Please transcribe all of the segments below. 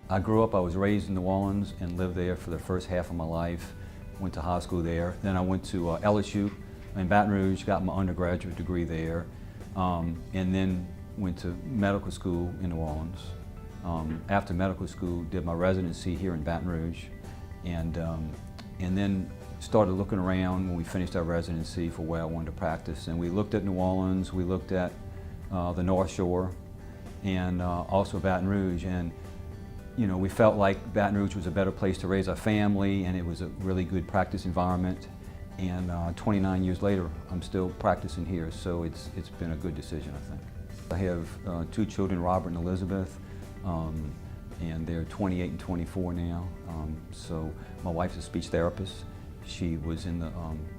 I grew up, I was raised in New Orleans and lived there for the first half of my life. Went to high school there. Then I went to LSU in Baton Rouge, got my undergraduate degree there, and then went to medical school in New Orleans. After medical school, did my residency here in Baton Rouge, and then started looking around when we finished our residency for where I wanted to practice. And we looked at New Orleans, we looked at the North Shore, and also Baton Rouge. And you know, we felt like Baton Rouge was a better place to raise our family, and it was a really good practice environment. And 29 years later, I'm still practicing here, so it's been a good decision, I think. I have 2 children, Robert and Elizabeth, and they're 28 and 24 now. So my wife's a speech therapist. She was in the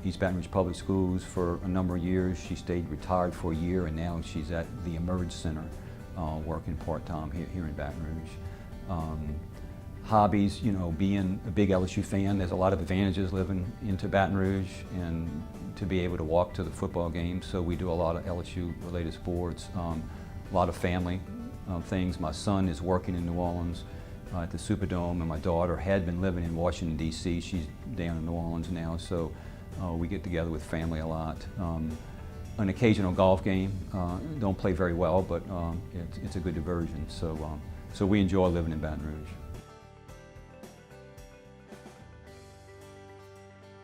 East Baton Rouge Public Schools for a number of years. She stayed retired for a year, and now she's at the Emerge Center, working part-time here in Baton Rouge. Hobbies, you know, being a big LSU fan, there's a lot of advantages living into Baton Rouge and to be able to walk to the football games. So we do a lot of LSU-related sports, a lot of family things. My son is working in New Orleans at the Superdome, and my daughter had been living in Washington, D.C. She's down in New Orleans now, so we get together with family a lot. An occasional golf game. Don't play very well, but it's a good diversion. So we enjoy living in Baton Rouge.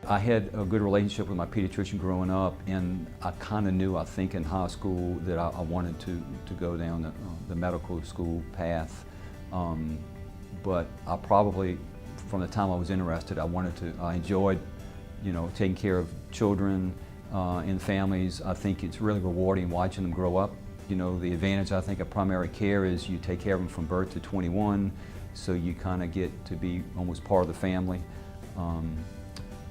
I had a good relationship with my pediatrician growing up, and I kind of knew, I think, in high school that I wanted to go down the medical school path. But I probably, from the time I was interested, I enjoyed, you know, taking care of children and families. I think it's really rewarding watching them grow up. You know, the advantage, I think, of primary care is you take care of them from birth to 21, so you kind of get to be almost part of the family.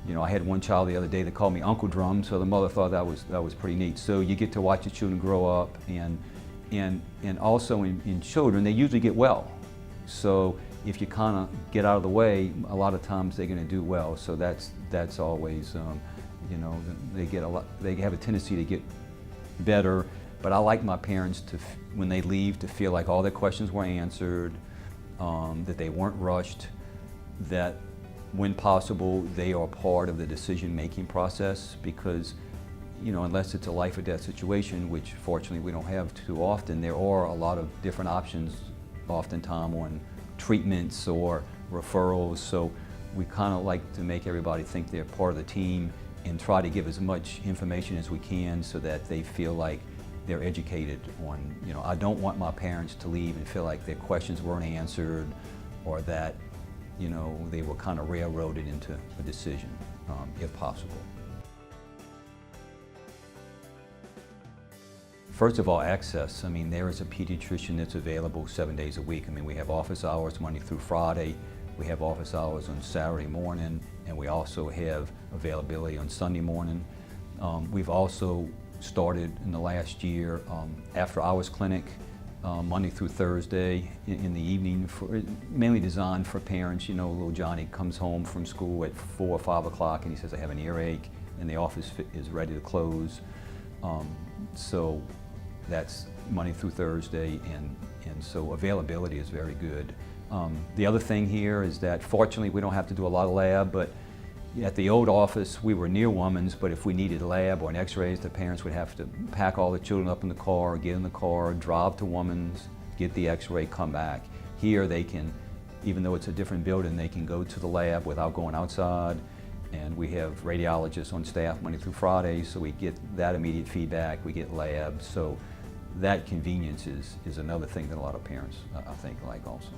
You know, I had one child the other day that called me Uncle Drum, so the mother thought that was pretty neat. So you get to watch the children grow up, and also in children, they usually get well. So if you kind of get out of the way, a lot of times they're going to do well. So that's always, you know, they have a tendency to get better. But I like my parents to, when they leave, to feel like all their questions were answered, that they weren't rushed, that when possible, they are part of the decision-making process, because, you know, unless it's a life or death situation, which fortunately we don't have too often, there are a lot of different options, oftentimes on treatments or referrals. So we kind of like to make everybody think they're part of the team and try to give as much information as we can so that they feel like they're educated on, you know, I don't want my parents to leave and feel like their questions weren't answered, or that, you know, they were kind of railroaded into a decision, if possible. First of all, access. I mean, there is a pediatrician that's available 7 days a week. I mean, we have office hours Monday through Friday, we have office hours on Saturday morning, and we also have availability on Sunday morning. We've also started in the last year after-hours clinic, Monday through Thursday in the evening, mainly designed for parents. You know, little Johnny comes home from school at 4 or 5 o'clock and he says, I have an earache, and the office is ready to close. So that's Monday through Thursday, and so availability is very good. The other thing here is that fortunately we don't have to do a lot of lab, but at the old office, we were near Woman's, but if we needed lab or an x-rays, the parents would have to pack all the children up in the car, get in the car, drive to Woman's, get the x-ray, come back. Here they can, even though it's a different building, they can go to the lab without going outside, and we have radiologists on staff Monday through Friday, so we get that immediate feedback, we get labs, so that convenience is another thing that a lot of parents, I think, like also.